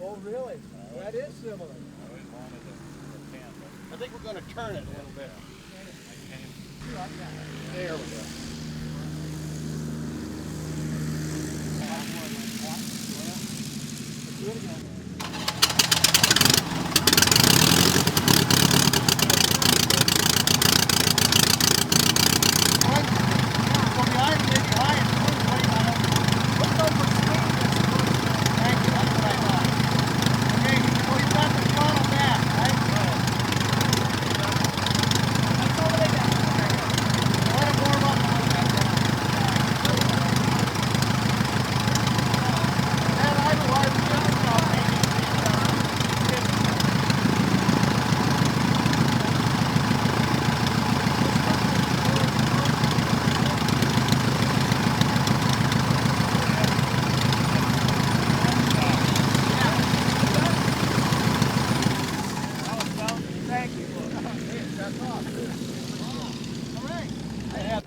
Oh, really? That is similar. I always wanted a can. I think we're going to turn it a little bit. There we go. Do it again.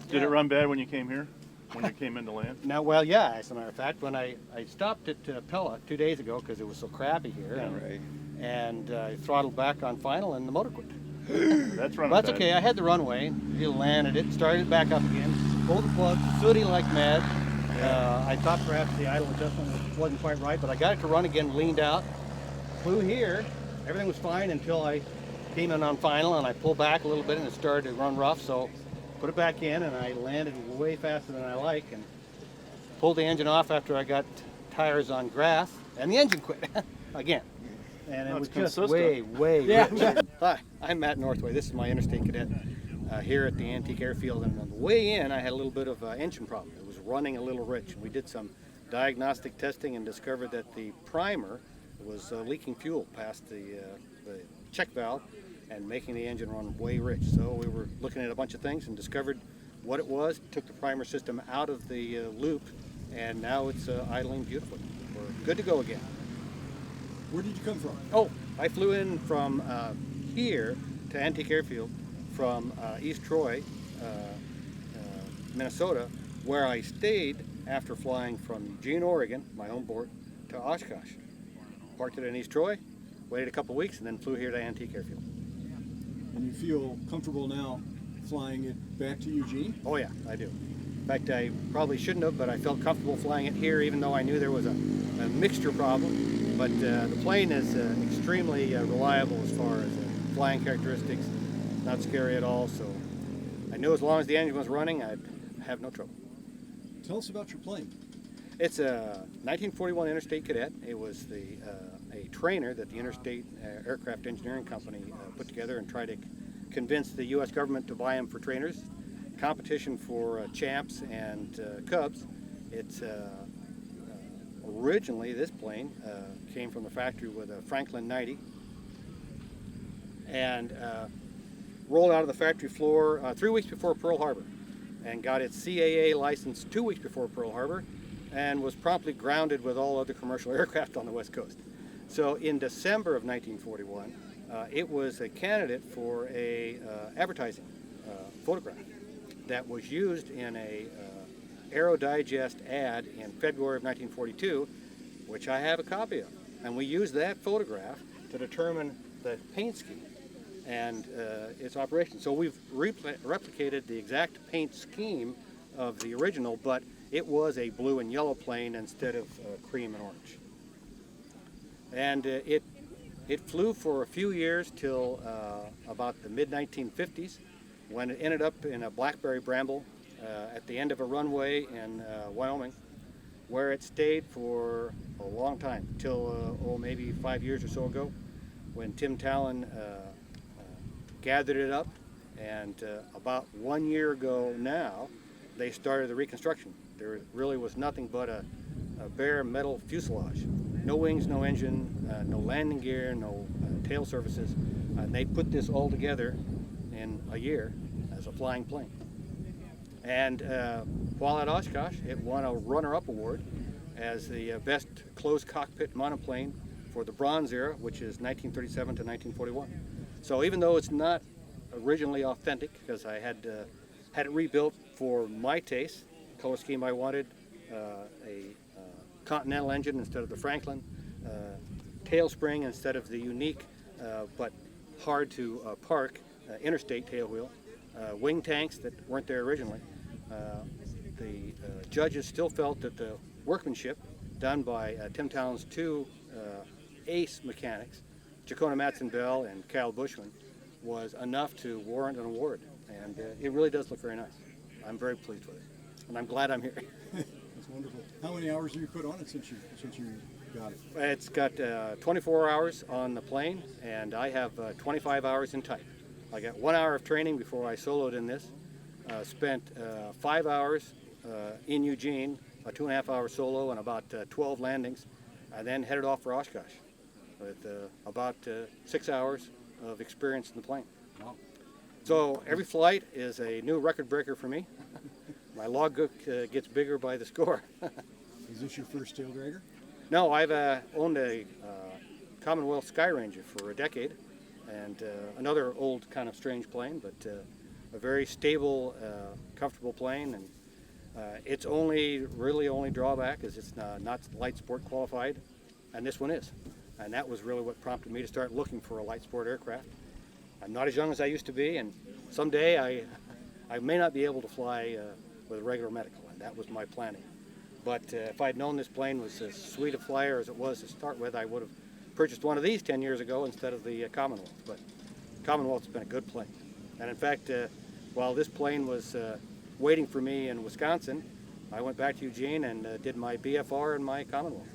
Did it run bad when you came here? When you came into land? Now, well, yeah, as a matter of fact, when I stopped at Pella 2 days ago because it was so crappy here, and I throttled back on final and the motor quit. That's running But that's bad. okay, I had the runway, he landed it, started it back up again, pulled the plug, sooty like mad. I thought perhaps the idle adjustment wasn't quite right, but I got it to run again, leaned out, flew here, everything was fine until I came in on final and I pulled back a little bit and it started to run rough, so put it back in and I landed way faster than I like and pulled the engine off after I got tires on grass and the engine quit again. And it was just way rich. Hi, I'm Matt Northway. This is my Interstate Cadet here at the Antique Airfield. And on the way in, I had a little bit of engine problem. It was running a little rich. And we did some diagnostic testing and discovered that the primer was leaking fuel past the check valve and making the engine run way rich. So we were looking at a bunch of things and discovered what it was, took the primer system out of the loop, and now it's idling beautifully. We're good to go again. Where did you come from? Oh, I flew in from here to Antique Airfield from East Troy, Minnesota, where I stayed after flying from Eugene, Oregon, my home port, to Oshkosh. Parked it in East Troy, waited a couple weeks, and then flew here to Antique Airfield. And you feel comfortable now flying it back to Eugene? Oh yeah, I do. In fact, I probably shouldn't have, but I felt comfortable flying it here, even though I knew there was a mixture problem. But the plane is extremely reliable as far as flying characteristics, not scary at all. So I knew as long as the engine was running, I'd have no trouble. Tell us about your plane. It's a 1941 Interstate Cadet. It was a trainer that the Interstate Aircraft Engineering Company put together and tried to convince the U.S. government to buy them for trainers. Competition for Champs and Cubs. It's originally, this plane came from the factory with a Franklin 90 and rolled out of the factory floor 3 weeks before Pearl Harbor and got its CAA license 2 weeks before Pearl Harbor and was promptly grounded with all other commercial aircraft on the West Coast. So in December of 1941, it was a candidate for a advertising photograph that was used in a Aero Digest ad in February of 1942, which I have a copy of. And we used that photograph to determine the paint scheme and its operation. So we've replicated the exact paint scheme of the original, but it was a blue and yellow plane instead of cream and orange. And it flew for a few years till about the mid-1950s, when it ended up in a blackberry bramble at the end of a runway in Wyoming, where it stayed for a long time, till maybe 5 years or so ago, when Tim Talon gathered it up, and about 1 year ago now, they started the reconstruction. There really was nothing but a bare metal fuselage. No wings, no engine, no landing gear, no tail surfaces. And they put this all together in a year as a flying plane. And while at Oshkosh, it won a runner-up award as the best closed cockpit monoplane for the Bronze era, which is 1937 to 1941. So even though it's not originally authentic, because I had it rebuilt for my taste, color scheme I wanted, a Continental engine instead of the Franklin, tail spring instead of the unique but hard to park Interstate tail wheel. Wing tanks that weren't there originally. The judges still felt that the workmanship done by Tim Towns' two ace mechanics, Jacona Matson-Bell and Cal Bushman, was enough to warrant an award. And it really does look very nice. I'm very pleased with it. And I'm glad I'm here. That's wonderful. How many hours have you put on it since you got it? It's got 24 hours on the plane, and I have 25 hours in type. I got 1 hour of training before I soloed in this. Spent 5 hours in Eugene, a 2.5 hour solo and about 12 landings, and then headed off for Oshkosh with about 6 hours of experience in the plane. Wow. So every flight is a new record breaker for me. My logbook gets bigger by the score. Is this your first tail dragger? No, I've owned a Commonwealth Sky Ranger for a decade, and another old kind of strange plane, but a very stable, comfortable plane. And its really only drawback is it's not light sport qualified, and this one is. And that was really what prompted me to start looking for a light sport aircraft. I'm not as young as I used to be, and someday I may not be able to fly with a regular medical, and that was my planning. But if I'd known this plane was as sweet a flyer as it was to start with, I would have purchased one of these 10 years ago instead of the Commonwealth. But Commonwealth's been a good plane. And in fact, while this plane was waiting for me in Wisconsin, I went back to Eugene and did my BFR and my Commonwealth.